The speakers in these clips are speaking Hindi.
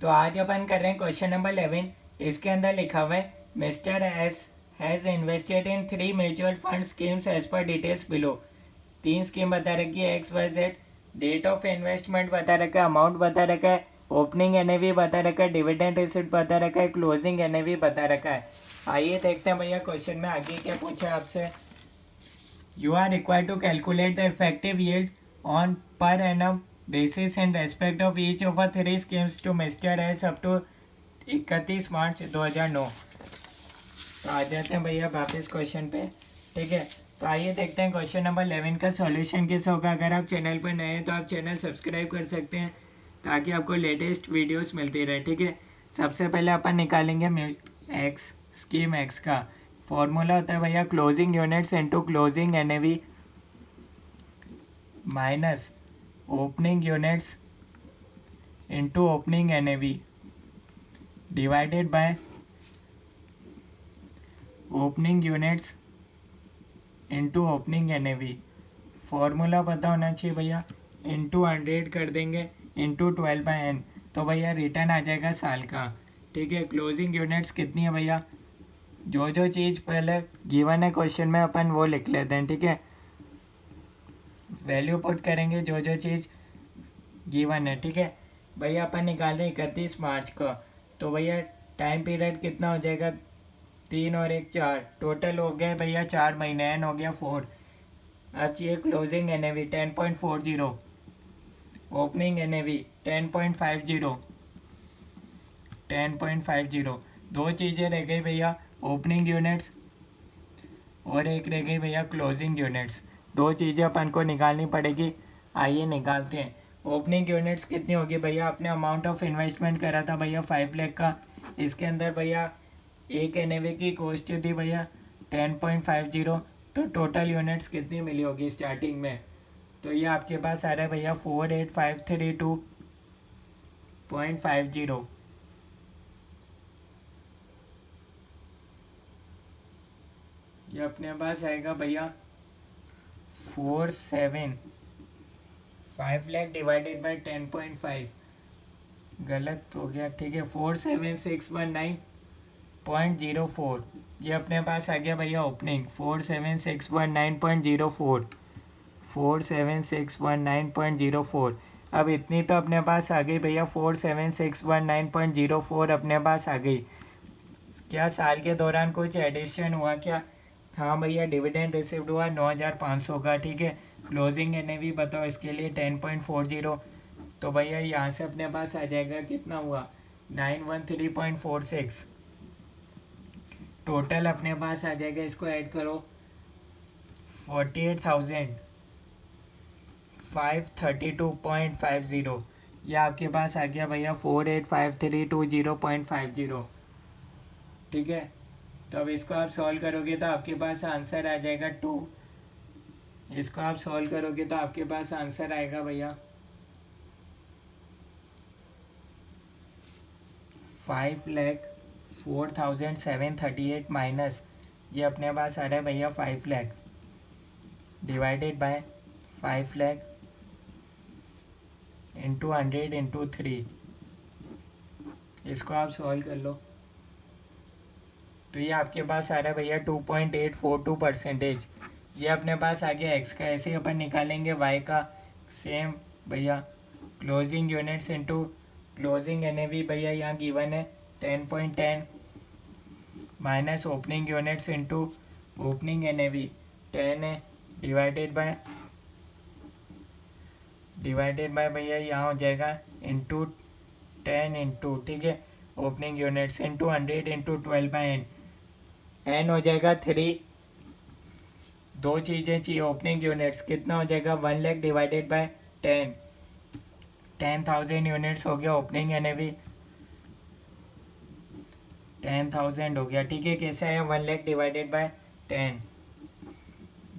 तो आज अपन कर रहे हैं क्वेश्चन नंबर 11। इसके अंदर लिखा हुआ है mister S has invested in 3 mutual fund schemes as per details below. 3 scheme बता रखी है, X Y Z. Date of investment बता रखा है, अमाउंट बता रखा है, ओपनिंग एनएवी बता रखा है, डिविडेंड रिसिप्ट बता रखा है, क्लोजिंग एनएवी बता रखा है। आइए देखते हैं भैया क्वेश्चन में आगे क्या पूछा है आपसे। You are required to calculate the effective yield on per annum basis in respect of each of the 3 schemes to Mr. S up to 31 मार्च 2009। तो आ जाते हैं भैया वापस क्वेश्चन पे। ठीक है, तो आइए देखते हैं क्वेश्चन नंबर 11 का सॉल्यूशन कैसे होगा। अगर आप चैनल पर नए हैं तो आप चैनल सब्सक्राइब कर सकते हैं ताकि आपको लेटेस्ट वीडियोस मिलती रहे। ठीक है, सबसे पहले अपन निकालेंगे एक्स स्कीम एक्स का फॉर्मूला होता है भैया closing units into closing NAV minus opening units into opening NAV divided by opening units into opening NAV. Formula पता होना चाहिए भैया, इनटू 100 कर देंगे इनटू 12/n, तो भैया रिटर्न आ जाएगा साल का। ठीक है, क्लोजिंग यूनिट्स कितनी है भैया, जो चीज़ पहले गिवन है क्वेश्चन में अपन वो लिख लेते हैं। ठीक है, वैल्यू पुट करेंगे जो चीज़ गिवन है। ठीक है भैया, अपन निकाल रहे हैं 31 मार्च का, तो भैया टाइम पीरियड कितना हो जाएगा, 3 और 1 4, टोटल हो गया भैया 4 महीने, एन हो गया 4। अब चाहिए closing N A V 10.40, opening N A V 10.50। दो चीज़ें रह गई भैया, ओपनिंग यूनिट्स और एक रह गई भैया क्लोजिंग यूनिट्स। दो चीज़ें अपन को निकालनी पड़ेगी, आइए निकालते हैं। ओपनिंग यूनिट्स कितनी होगी भैया, अपने अमाउंट ऑफ इन्वेस्टमेंट करा था भैया 5 लाख का। इसके अंदर भैया एक एनएवी की कॉस्ट थी भैया 10.50, तो टोटल यूनिट्स कितनी मिली होगी स्टार्टिंग में, तो ये आपके पास आ रहा है भैया 48532.50। ये अपने पास आएगा भैया 5 लाख डिवाइडेड बाई 10.5, गलत हो गया। ठीक है, 47619.04, ये अपने पास आ गया भैया ओपनिंग 47619.04, 47619.04। अब इतनी तो अपने पास आ गई भैया, 47619.04 अपने पास आ गई। क्या साल के दौरान कुछ एडिशन हुआ क्या, हाँ भैया डिविडेंड रिसिव्ड हुआ 9500 का। ठीक है, क्लोजिंग एनएवी बताओ इसके लिए 10.40, तो भैया यहाँ से अपने पास आ जाएगा कितना हुआ 913.46। टोटल अपने पास आ जाएगा, इसको ऐड करो 48,532.50। ये आपके पास आ गया भैया 485320.50। ठीक है, तो अब इसको आप सॉल्व करोगे तो आपके पास आंसर आ जाएगा 2। इसको आप सॉल्व करोगे तो आपके पास आंसर आएगा भैया 5,04,738 माइनस ये अपने पास आ रहा है भैया 5 lakh divided by 5 lakh into 100 into 3। इसको आप सॉल्व कर लो तो ये आपके पास आ रहा है भैया 2.842%। ये अपने पास आ गया एक्स का। ऐसे ही अपन निकालेंगे वाई का, सेम भैया closing units into closing N A V भैया यहाँ गिवन है 10.10 minus opening units into opening N A V 10 है, डिवाइडेड बाय भैया यहाँ हो जाएगा इंटू 10 इंटू, ठीक है, opening units into 100 into 12/n, N हो जाएगा 3। दो चीज़ें चाहिए, ओपनिंग यूनिट्स कितना हो जाएगा 1 लाख डिवाइडेड बाय 10, 10,000 यूनिट्स हो गया ओपनिंग एन ए वी 10,000 हो गया। ठीक है, कैसे आया 1 लाख डिवाइडेड बाय 10,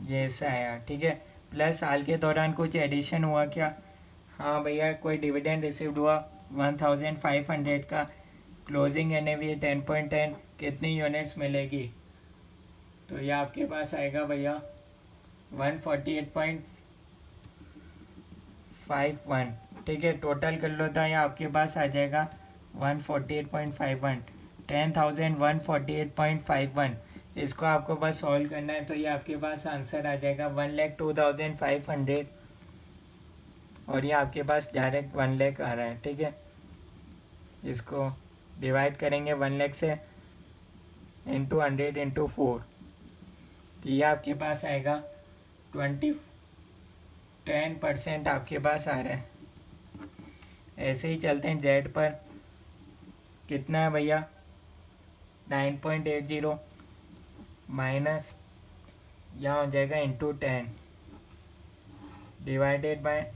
ये ऐसा आया। ठीक है, प्लस साल के दौरान कुछ एडिशन हुआ क्या, हाँ भैया कोई डिविडेंड रिसीव्ड हुआ 1,500 का, क्लोजिंग एन ए वी 10.10, कितनी यूनिट्स मिलेगी, तो ये आपके पास आएगा भैया 148.51। ठीक है, टोटल कर लो तो ये आपके पास आ जाएगा 148.51, 10,148.51। इसको आपको बस सॉल्व करना है, तो ये आपके पास आंसर आ जाएगा 1,02,500, और ये आपके पास डायरेक्ट 1 लाख आ रहा है। ठीक है, इसको डिवाइड करेंगे 1 लाख से इंटू 100 इंटू 4, तो ये आपके पास आएगा 10% आपके पास आ रहा है। ऐसे ही चलते हैं जेड पर, कितना है भैया 9.80 माइनस यहाँ हो जाएगा इंटू 10 डिवाइडेड बाय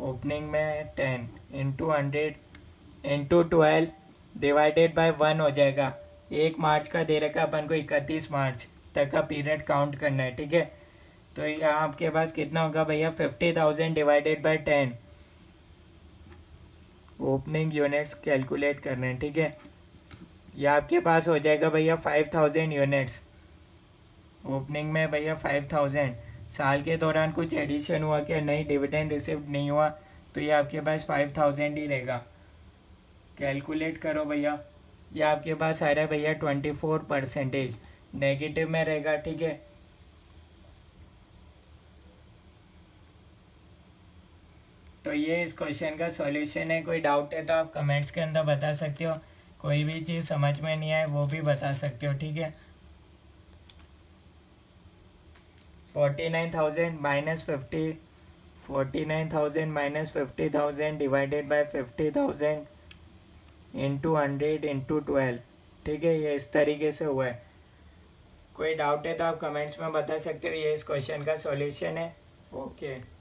ओपनिंग में 10 इंटू 100 इंटू 12 डिवाइडेड बाय 1 हो जाएगा। 1 मार्च का दे रखा अपन को 31 मार्च तक का पीरियड काउंट करना है। ठीक है, तो यहाँ आपके पास कितना होगा भैया 50,000 divided by 10 opening units calculate करने हैं। ठीक है, ये आपके पास हो जाएगा भैया 5,000 यूनिट्स ओपनिंग में भैया 5,000। साल के दौरान कुछ एडिशन हुआ क्या, नहीं डिविडेंड रिसीव नहीं हुआ, तो ये आपके पास 5,000 ही रहेगा। कैलकुलेट करो भैया, ये आपके पास आ रहा है भैया 24%, नेगेटिव में रहेगा। ठीक है, तो ये इस क्वेश्चन का सॉल्यूशन है। कोई डाउट है तो आप कमेंट्स के अंदर बता सकते हो, कोई भी चीज़ समझ में नहीं आए वो भी बता सकते हो। ठीक है, 49,000 minus 50,000 divided by 50,000 into 100 into 12। ठीक है, ये इस तरीके से हुआ है। कोई डाउट है तो आप कमेंट्स में बता सकते हो, ये इस क्वेश्चन का सॉल्यूशन है। ओके।